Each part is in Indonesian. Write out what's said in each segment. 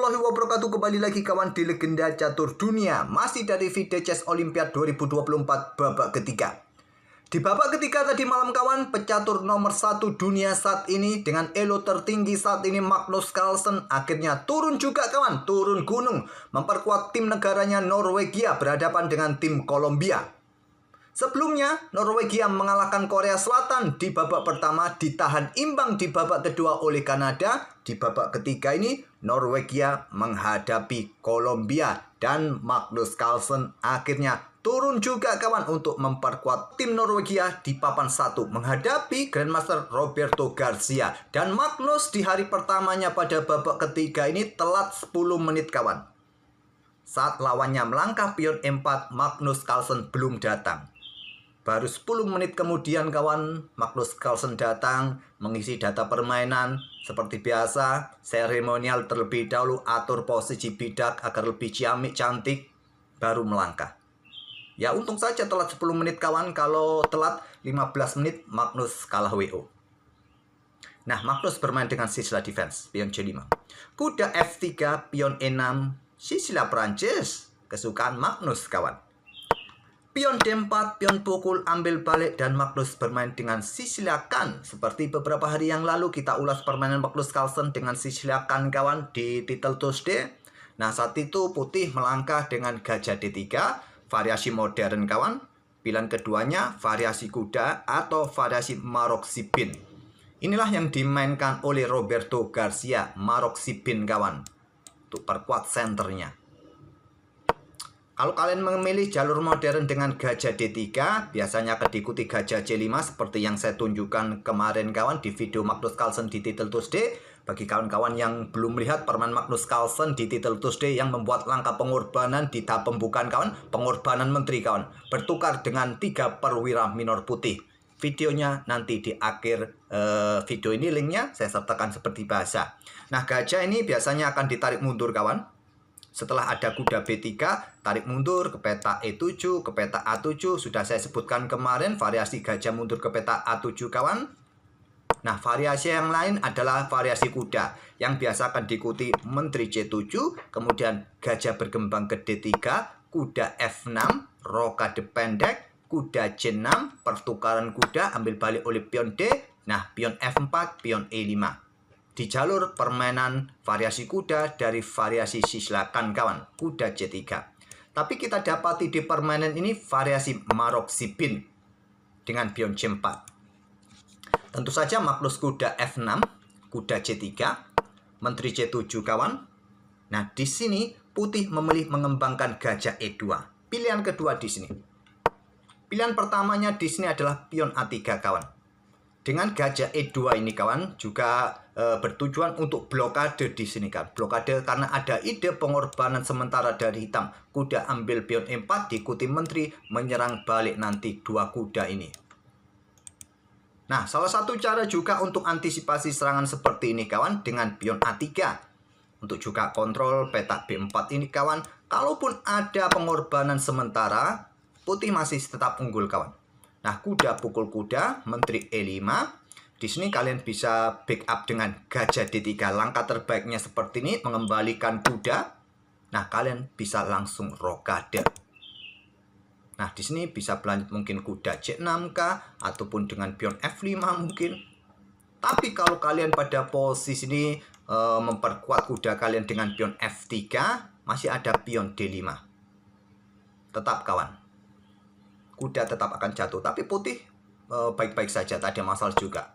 warahmatullahi wabarakatuh. Kembali lagi kawan di Legenda Catur Dunia. Masih dari video Chess Olympiad 2024 babak ketiga. Di babak ketiga tadi malam kawan, pecatur nomor 1 dunia saat ini dengan elo tertinggi saat ini Magnus Carlsen akhirnya turun juga kawan, turun gunung, memperkuat tim negaranya Norwegia berhadapan dengan tim Kolombia. Sebelumnya, Norwegia mengalahkan Korea Selatan di babak pertama, ditahan imbang di babak kedua oleh Kanada. Di babak ketiga ini, Norwegia menghadapi Kolombia dan Magnus Carlsen akhirnya turun juga kawan untuk memperkuat tim Norwegia di papan 1 menghadapi Grandmaster Roberto Garcia. Dan Magnus di hari pertamanya pada babak ketiga ini telat 10 menit kawan. Saat lawannya melangkah pion E4, Magnus Carlsen belum datang. Baru 10 menit kemudian kawan, Magnus Carlsen datang mengisi data permainan. Seperti biasa, seremonial terlebih dahulu, atur posisi bidak agar lebih ciamik cantik, baru melangkah. Ya untung saja telat 10 menit kawan, kalau telat 15 menit Magnus kalah WO. Nah, Magnus bermain dengan sisila defense, pion C5. Kuda F3, pion E6, sisila Prancis, kesukaan Magnus kawan. Pion D4, pion pukul, ambil balik, dan Magnus bermain dengan sisilakan. Seperti beberapa hari yang lalu kita ulas permainan Magnus Carlsen dengan sisilakan kawan di Title Tuesday. Nah saat itu putih melangkah dengan gajah D3, variasi modern kawan. Pilihan keduanya variasi kuda atau variasi Maroc-Sibin. Inilah yang dimainkan oleh Roberto Garcia, Maroc-Sibin kawan, untuk perkuat senternya. Kalau kalian memilih jalur modern dengan gajah D3, biasanya akan diikuti gajah C5 seperti yang saya tunjukkan kemarin kawan di video Magnus Carlsen di Title Tuesday. Bagi kawan-kawan yang belum melihat permainan Magnus Carlsen di Title Tuesday yang membuat langkah pengorbanan di tahap pembukaan kawan, pengorbanan menteri kawan, bertukar dengan 3 perwira minor putih. Videonya nanti di akhir video ini, linknya saya sertakan seperti biasa. Nah gajah ini biasanya akan ditarik mundur kawan. Setelah ada kuda B3, tarik mundur ke peta E7, ke peta A7. Sudah saya sebutkan kemarin variasi gajah mundur ke peta A7 kawan. Nah, variasi yang lain adalah variasi kuda yang biasa akan diikuti menteri C7, kemudian gajah berkembang ke D3, kuda F6, rokade pendek, kuda C6, pertukaran kuda ambil balik oleh pion D. Nah, pion F4, pion E5. Di jalur permainan variasi kuda dari variasi sisilakan kawan, kuda C3. Tapi kita dapati di permainan ini variasi Maroc-Sibin dengan pion C4. Tentu saja Magnus kuda F6, kuda C3, menteri C7 kawan. Nah, di sini putih memilih mengembangkan gajah E2. Pilihan kedua di sini. Pilihan pertamanya di sini adalah pion A3 kawan. Dengan gajah E2 ini kawan juga bertujuan untuk blokade di sini kan. Blokade karena ada ide pengorbanan sementara dari hitam. Kuda ambil pion E4 diikuti menteri menyerang balik nanti 2 kuda ini. Nah, salah satu cara juga untuk antisipasi serangan seperti ini kawan dengan pion A3. Untuk juga kontrol peta B4 ini kawan. Kalaupun ada pengorbanan sementara, putih masih tetap unggul kawan. Nah, kuda pukul kuda, menteri E5. Di sini kalian bisa backup dengan gajah D3. Langkah terbaiknya seperti ini, mengembalikan kuda. Nah, kalian bisa langsung rokade. Nah, di sini bisa berlanjut mungkin kuda C6 kah, ataupun dengan pion F5 mungkin. Tapi kalau kalian pada posisi ini memperkuat kuda kalian dengan pion F3, masih ada pion D5. Tetap kawan. Kuda tetap akan jatuh, tapi putih baik-baik saja, tak ada masalah juga.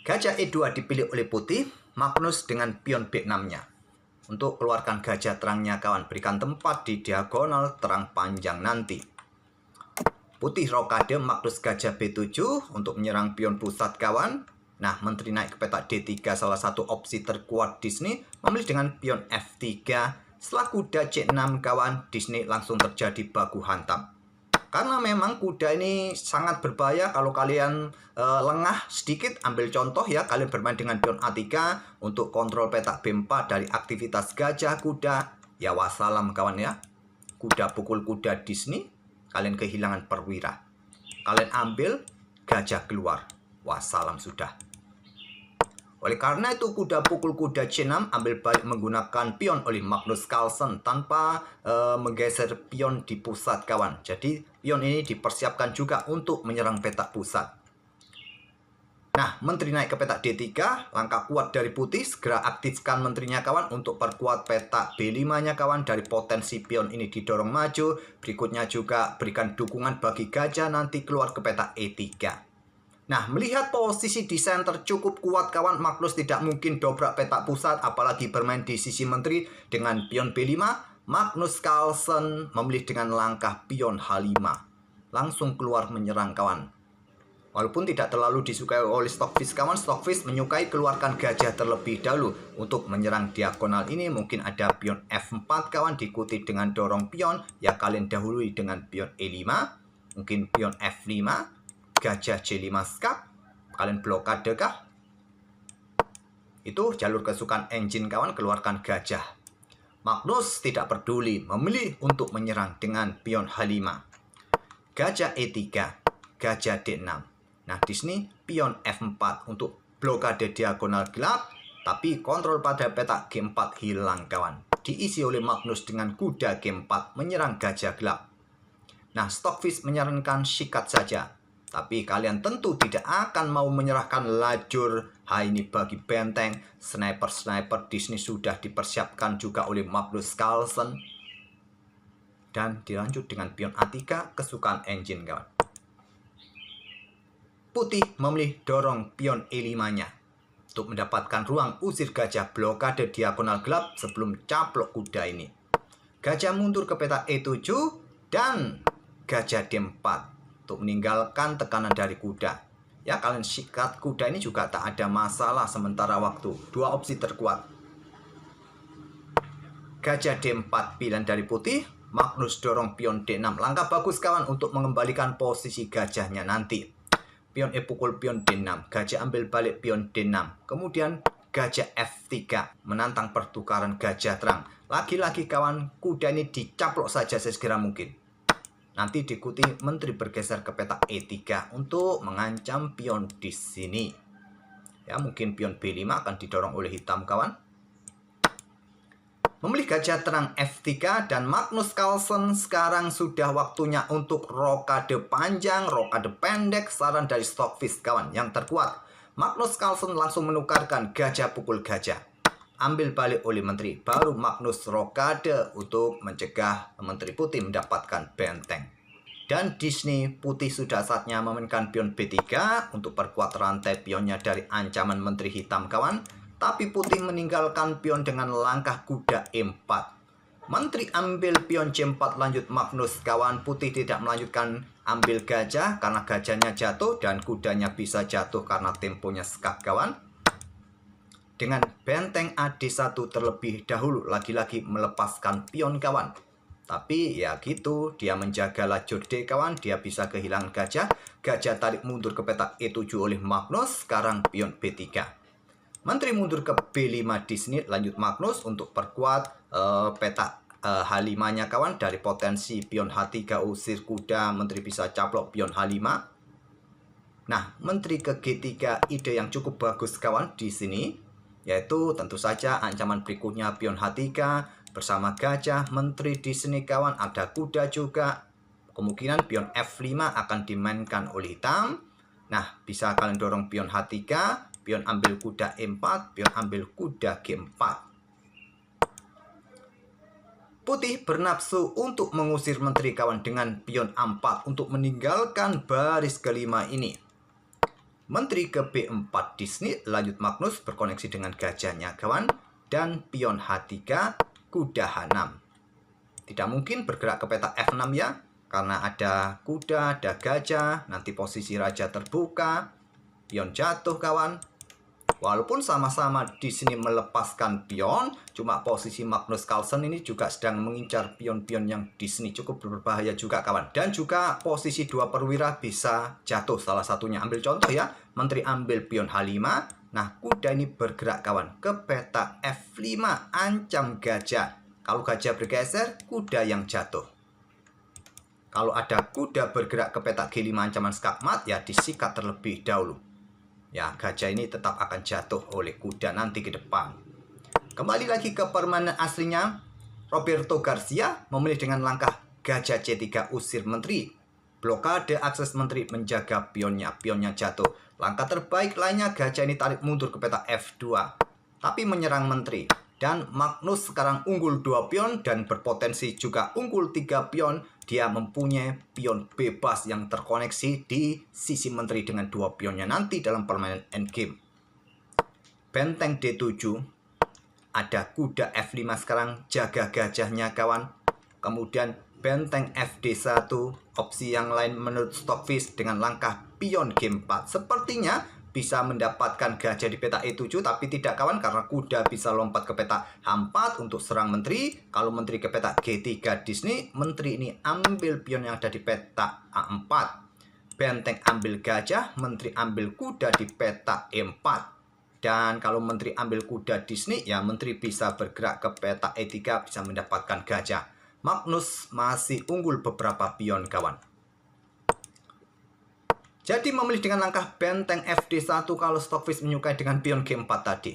Gajah E2 dipilih oleh putih, Magnus dengan pion B6-nya. Untuk keluarkan gajah terangnya kawan, berikan tempat di diagonal terang panjang nanti. Putih rokade, Magnus gajah B7 untuk menyerang pion pusat kawan. Nah, menteri naik ke peta D3, salah satu opsi terkuat di sini, memilih dengan pion F3. Setelah kuda C6 kawan, di sini langsung terjadi baku hantam. Karena memang kuda ini sangat berbahaya kalau kalian lengah sedikit. Ambil contoh ya, kalian bermain dengan pion A3 untuk kontrol peta B4 dari aktivitas gajah kuda. Ya wassalam kawan ya. Kuda pukul kuda di sini, kalian kehilangan perwira. Kalian ambil, gajah keluar. Wassalam sudah. Oleh karena itu kuda pukul kuda C6 ambil balik menggunakan pion oleh Magnus Carlsen tanpa menggeser pion di pusat kawan. Jadi pion ini dipersiapkan juga untuk menyerang petak pusat. Nah, menteri naik ke petak D3, langkah kuat dari putih, segera aktifkan menterinya kawan untuk perkuat petak B5-nya kawan. Dari potensi pion ini didorong maju, berikutnya juga berikan dukungan bagi gajah nanti keluar ke petak E3. Nah, melihat posisi di center cukup kuat kawan, Magnus tidak mungkin dobrak petak pusat, apalagi bermain di sisi menteri dengan pion B5. Magnus Carlsen memilih dengan langkah pion H5. Langsung keluar menyerang kawan. Walaupun tidak terlalu disukai oleh Stockfish kawan, Stockfish menyukai keluarkan gajah terlebih dahulu. Untuk menyerang diagonal ini mungkin ada pion F4 kawan, diikuti dengan dorong pion. Ya kalian dahului dengan pion E5, mungkin pion F5, gajah C5 skak. Kalian blokade kah? Itu jalur kesukaan engine kawan, keluarkan gajah. Magnus tidak peduli, memilih untuk menyerang dengan pion H5. Gajah E3, gajah D6. Nah, di sini pion F4 untuk blokade diagonal gelap, tapi kontrol pada petak G4 hilang kawan. Diisi oleh Magnus dengan kuda G4 menyerang gajah gelap. Nah, Stockfish menyarankan sikat saja. Tapi kalian tentu tidak akan mau menyerahkan lajur H ini bagi benteng. Sniper-sniper di sini sudah dipersiapkan juga oleh Magnus Carlsen. Dan dilanjut dengan pion A3 kesukaan engine kawan. Putih memilih dorong pion E5-nya untuk mendapatkan ruang usir gajah blokade diagonal gelap sebelum caplok kuda ini. Gajah mundur ke petak E7 dan gajah D4 untuk meninggalkan tekanan dari kuda. Ya, kalian sikat kuda ini juga tak ada masalah sementara waktu. Dua opsi terkuat. Gajah D4 pilihan dari putih. Magnus dorong pion D6. Langkah bagus kawan untuk mengembalikan posisi gajahnya nanti. Pion E pukul pion D6, gajah ambil balik pion D6. Kemudian gajah F3 menantang pertukaran gajah terang. Lagi-lagi kawan, kuda ini dicaplok saja sesegera mungkin. Nanti diikuti menteri bergeser ke petak E3 untuk mengancam pion di sini. Ya, mungkin pion B5 akan didorong oleh hitam kawan. Memilih gajah terang F3 dan Magnus Carlsen sekarang sudah waktunya untuk rokade panjang, rokade pendek, saran dari Stockfish kawan yang terkuat. Magnus Carlsen langsung menukarkan gajah pukul gajah. Ambil balik oleh menteri, baru Magnus rokade untuk mencegah menteri putih mendapatkan benteng. Dan di sini putih sudah saatnya memainkan pion B3 untuk perkuat rantai pionnya dari ancaman menteri hitam kawan. Tapi putih meninggalkan pion dengan langkah kuda E4. Menteri ambil pion C4 lanjut Magnus kawan. Putih tidak melanjutkan ambil gajah karena gajahnya jatuh dan kudanya bisa jatuh karena temponya skak kawan. Dengan benteng AD1 terlebih dahulu lagi-lagi melepaskan pion kawan. Tapi ya gitu, dia menjaga lajur D kawan, dia bisa kehilangan gajah. Gajah tarik mundur ke petak E7 oleh Magnus, sekarang pion B3. Menteri mundur ke B5 di sini, lanjut Magnus untuk perkuat petak H5-nya kawan. Dari potensi pion H3 usir kuda, menteri bisa caplok pion H5. Nah, menteri ke G3 ide yang cukup bagus kawan di sini. Yaitu tentu saja ancaman berikutnya pion H3 bersama gajah. Menteri di sini kawan, ada kuda juga. Kemungkinan pion F5 akan dimainkan oleh hitam. Nah, bisa kalian dorong pion H3. Pion ambil kuda E4, pion ambil kuda G4. Putih bernafsu untuk mengusir menteri kawan dengan pion A4 untuk meninggalkan baris kelima ini. Menteri ke B4 di sini, lanjut Magnus berkoneksi dengan gajahnya kawan. Dan pion H3, kuda H6. Tidak mungkin bergerak ke petak F6 ya, karena ada kuda, ada gajah, nanti posisi raja terbuka, pion jatuh kawan. Walaupun sama-sama di sini melepaskan pion, cuma posisi Magnus Carlsen ini juga sedang mengincar pion-pion yang di sini cukup berbahaya juga kawan. Dan juga posisi dua perwira bisa jatuh salah satunya. Ambil contoh ya, menteri ambil pion H5. Nah, kuda ini bergerak kawan ke petak F5, ancam gajah. Kalau gajah bergeser, kuda yang jatuh. Kalau ada kuda bergerak ke petak G5 ancaman skakmat, ya disikat terlebih dahulu. Ya, gajah ini tetap akan jatuh oleh kuda nanti ke depan. Kembali lagi ke permainan aslinya, Roberto Garcia memilih dengan langkah gajah C3 usir menteri. Blokade akses menteri menjaga pionnya jatuh. Langkah terbaik lainnya gajah ini tarik mundur ke peta F2, tapi menyerang menteri. Dan Magnus sekarang unggul 2 pion dan berpotensi juga unggul 3 pion. Dia mempunyai pion bebas yang terkoneksi di sisi menteri dengan 2 pionnya nanti dalam permainan endgame. Benteng D7, ada kuda F5 sekarang, jaga gajahnya kawan. Kemudian benteng FD1, opsi yang lain menurut Stockfish dengan langkah pion G4. Sepertinya bisa mendapatkan gajah di peta E7, tapi tidak kawan, karena kuda bisa lompat ke peta H4 untuk serang menteri. Kalau menteri ke peta G3 Disney, menteri ini ambil pion yang ada di peta A4. Benteng ambil gajah, menteri ambil kuda di peta E4. Dan kalau menteri ambil kuda Disney, ya menteri bisa bergerak ke peta E3, bisa mendapatkan gajah. Magnus masih unggul beberapa pion kawan. Jadi memilih dengan langkah benteng FD1 kalau Stockfish menyukai dengan pion G4 tadi.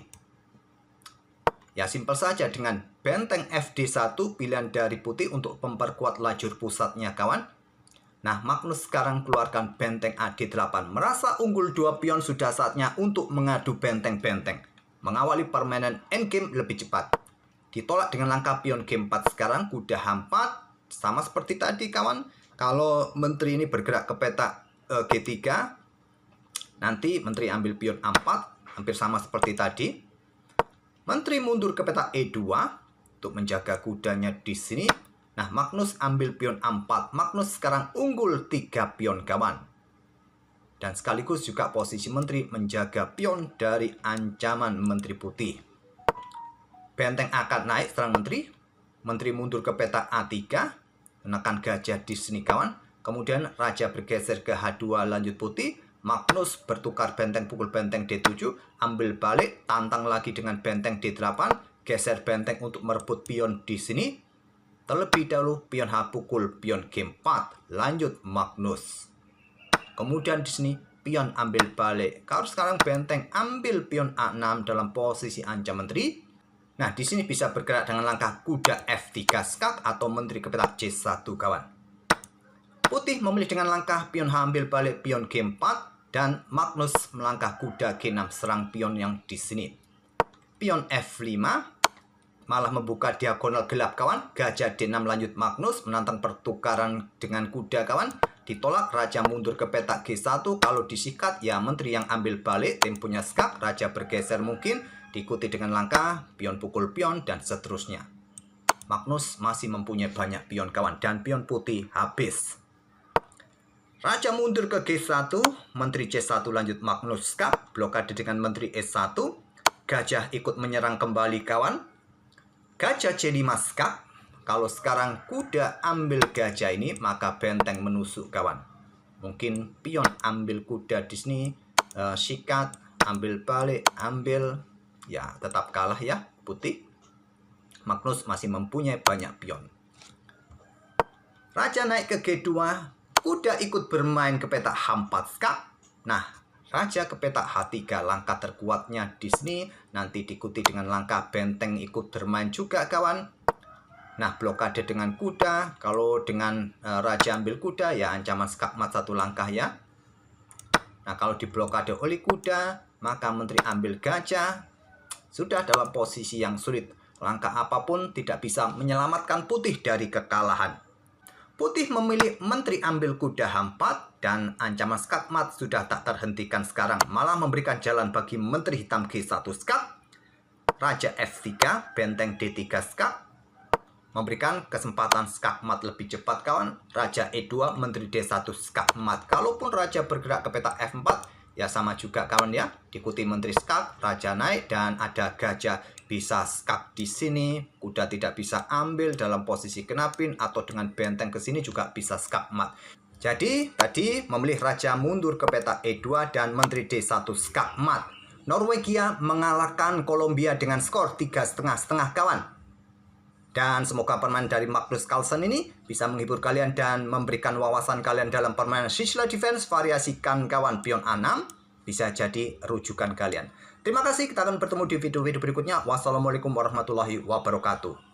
Ya simpel saja, dengan benteng FD1 pilihan dari putih untuk memperkuat lajur pusatnya kawan. Nah, Magnus sekarang keluarkan benteng AD8. Merasa unggul 2 pion, sudah saatnya untuk mengadu benteng-benteng. Mengawali permainan endgame lebih cepat. Ditolak dengan langkah pion G4 sekarang, kuda H4. Sama seperti tadi kawan. Kalau menteri ini bergerak ke peta G3, nanti menteri ambil pion A4, hampir sama seperti tadi. Menteri mundur ke peta E2 untuk menjaga kudanya di sini. Nah, Magnus ambil pion A4. Magnus sekarang unggul 3 pion kawan. Dan sekaligus juga posisi menteri menjaga pion dari ancaman menteri putih. Benteng akad naik serang menteri. Menteri mundur ke peta A3, menekan gajah di sini kawan. Kemudian raja bergeser ke H2 lanjut putih. Magnus bertukar benteng, pukul benteng D7, ambil balik, tantang lagi dengan benteng D8, geser benteng untuk merebut pion di sini. Terlebih dahulu pion H pukul pion G4, lanjut Magnus. Kemudian di sini pion ambil balik. Kalau sekarang benteng ambil pion A6 dalam posisi ancam menteri. Nah, di sini bisa bergerak dengan langkah kuda F3 skak atau menteri ke peta C1 kawan. Putih memilih dengan langkah pion H ambil balik pion G4 dan Magnus melangkah kuda G6 serang pion yang di sini. Pion F5 malah membuka diagonal gelap kawan. Gajah D6 lanjut Magnus menantang pertukaran dengan kuda kawan. Ditolak, raja mundur ke peta G1. Kalau disikat ya menteri yang ambil balik, tim punya skak, raja bergeser mungkin, diikuti dengan langkah pion pukul pion dan seterusnya. Magnus masih mempunyai banyak pion kawan dan pion putih habis. Raja mundur ke G1, menteri C1 lanjut Magnus skak, blokade dengan menteri E1. Gajah ikut menyerang kembali kawan. Gajah C5 skak. Kalau sekarang kuda ambil gajah ini, maka benteng menusuk kawan. Mungkin pion ambil kuda di sini, sikat, ambil balik, ambil. Ya, tetap kalah ya putih. Magnus masih mempunyai banyak pion. Raja naik ke G2. Kuda ikut bermain ke peta H4 skak. Nah, raja ke peta H3, langkah terkuatnya di sini. Nanti diikuti dengan langkah benteng ikut bermain juga kawan. Nah, blokade dengan kuda. Kalau dengan raja ambil kuda, ya ancaman skakmat 1 langkah ya. Nah, kalau diblokade oleh kuda, maka menteri ambil gajah. Sudah dalam posisi yang sulit. Langkah apapun tidak bisa menyelamatkan putih dari kekalahan. Putih memilih menteri ambil kuda H4 dan ancaman skakmat sudah tak terhentikan sekarang. Malah memberikan jalan bagi menteri hitam G1 skak. Raja F3, benteng D3 skak. Memberikan kesempatan skakmat lebih cepat kawan. Raja E2, menteri D1 skakmat. Kalaupun raja bergerak ke peta F4, ya sama juga kawan ya. Diikuti menteri skak, raja naik dan ada gajah bisa skak di sini. Kuda tidak bisa ambil dalam posisi kenapin atau dengan benteng ke sini juga bisa skakmat. Jadi tadi memilih raja mundur ke peta E2 dan menteri D1 skakmat. Norwegia mengalahkan Kolombia dengan skor 3,5 kawan. Dan semoga permainan dari Magnus Carlsen ini bisa menghibur kalian dan memberikan wawasan kalian dalam permainan Sisyla Defense. Variasikan kawan pion A6, bisa jadi rujukan kalian. Terima kasih, kita akan bertemu di video-video berikutnya. Wassalamualaikum warahmatullahi wabarakatuh.